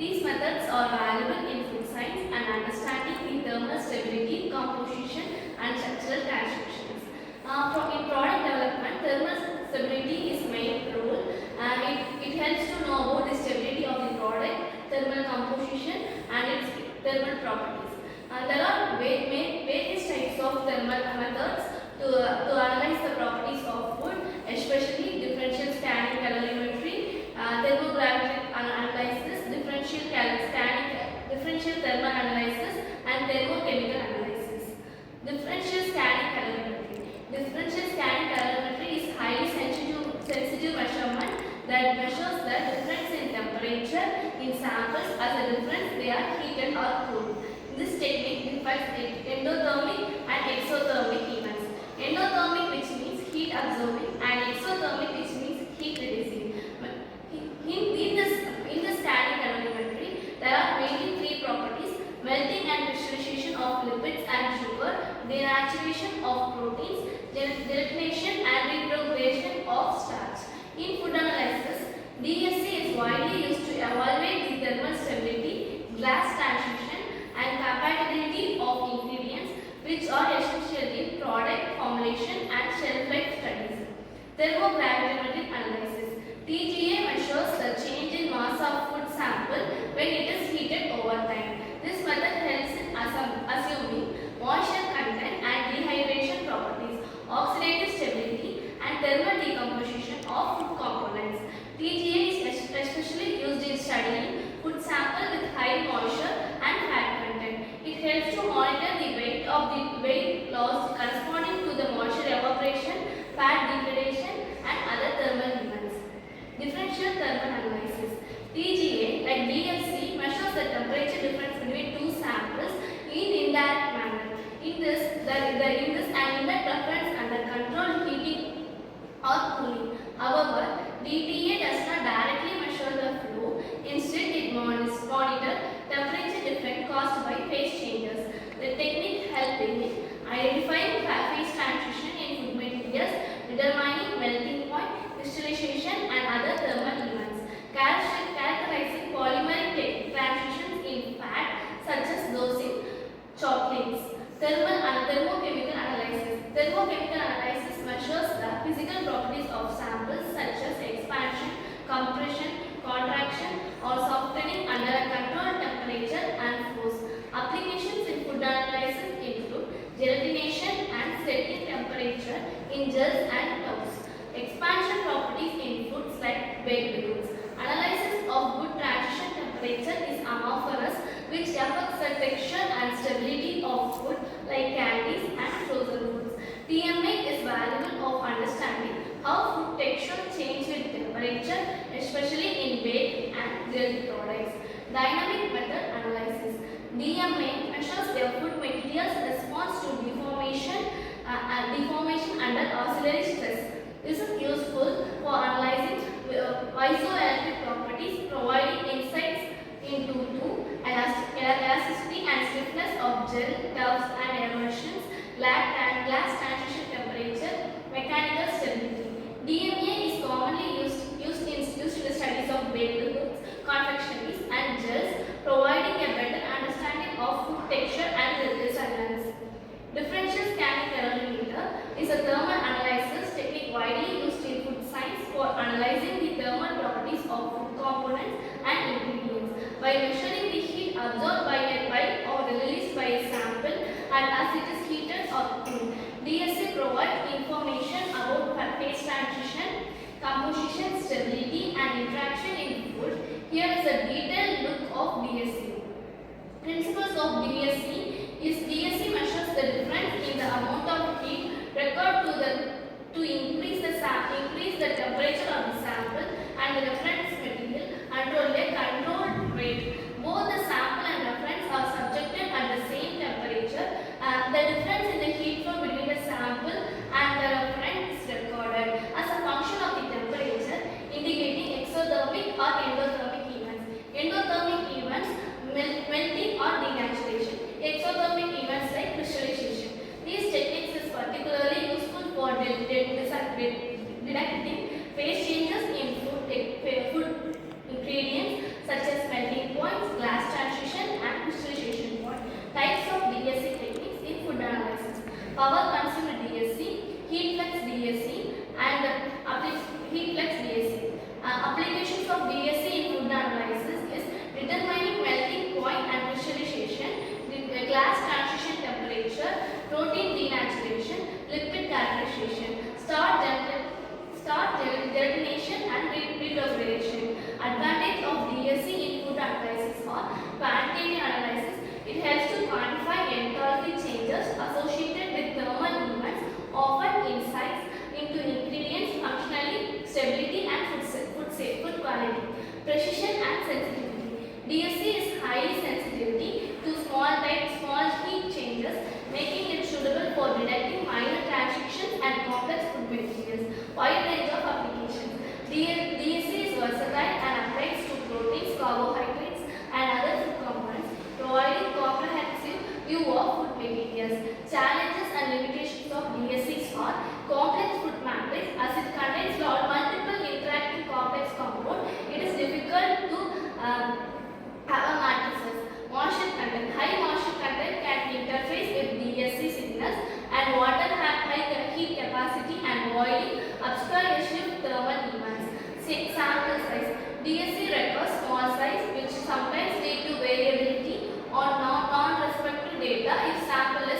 These methods are valuable in food science and understanding the thermal stability, composition and structural transactions. In product development, thermal stability is main role. It helps to know about the stability of the product, thermal composition and its thermal properties. There are various types of thermal methods to analyze the properties of food, especially differential scanning calorimetry, thermogravity analysis, differential thermal analysis and thermochemical analysis. Differential scanning calorimetry. Differential scanning calorimetry is highly sensitive measurement that measures the difference in temperature in samples as a difference they are heated or cooled. This technique defines endothermic and exothermic events. Endothermic, which means heat absorbing, and exothermic, which means heat releasing. In the scanning calorimetry, there are mainly three properties: melting and crystallization of lipids and sugar, denaturation of proteins, gelatination and retrogradation of starch. In food analysis, DSC is widely used to evaluate the thermal stability, glass transition and compatibility of ingredients which are essential in product formulation and shelf life studies. Thermogravimetric analysis. TGA measures the change in mass of food sample when it is heated over time. This method helps in assuming moisture content and dehydration properties, oxidative stability and thermal decomposition of food components. TGA is especially used in studying food sample with high moisture and fat content. It helps to monitor the weight loss corresponding to the moisture evaporation, fat degradation and other thermal events. Differential thermal analysis. TGA, like DFC, measures the temperature difference between two samples in indirect manner. In this, an indirect reference under controlled heating or cooling. However, DTA does not directly measure the flow. Instead, it monitors temperature effect caused by phase changes. The technique helps in identifying phase transition in food materials, determining melting point, crystallization and other thermal events, characterizing polymeric transitions in fat such as those in chocolates. Thermal and thermochemical analysis. Thermochemical analysis measures the physical properties of samples such as expansion, compression, contraction or softening under a controlled temperature and force. Applications in food analysis include gelatination and setting temperature in gels and tubs. Expansion properties in foods like baked goods. Analysis of good transition temperature is amorphous, which affects the texture and stability of food like candies and frozen foods. TMA is valuable of understanding how food texture changes with temperature, especially in baked and grilled products. Dynamic method analysis. DMA measures the food material's response to deformation under auxiliary stress. This is useful for analyzing isoelectric properties, providing insights into elasticity and stiffness of gel, tubs and emulsions, glass transition temperature, mechanical stability. DMA is commonly used in the studies of baked goods, confectioneries and gels, providing a better understanding of food texture and resonance. Differential scanning calorimeter is a thermal analysis technique widely used in food science for analyzing the thermal properties of food components and ingredients by measuring the heat absorbed by or released by a sample and as it is heated or cooled. DSA provides information about phase transition, composition, stability and interaction in food. Here is a detailed look of DSA. Principles of DSC is DSC measures the difference in the amount of heat required to increase the temperature of the sample and the reference material under a controlled rate. Both the sample and reference are subjected at the same temperature. The difference in the heat flow between the sample and the reference is recorded as a function of the temperature, indicating exothermic or endothermic events. Endothermic events melting or denaturation. Exothermic events like crystallization. These techniques is particularly useful for detecting phase changes in food Sample size. DSC requires small size which sometimes lead to variability or non-respective data if sample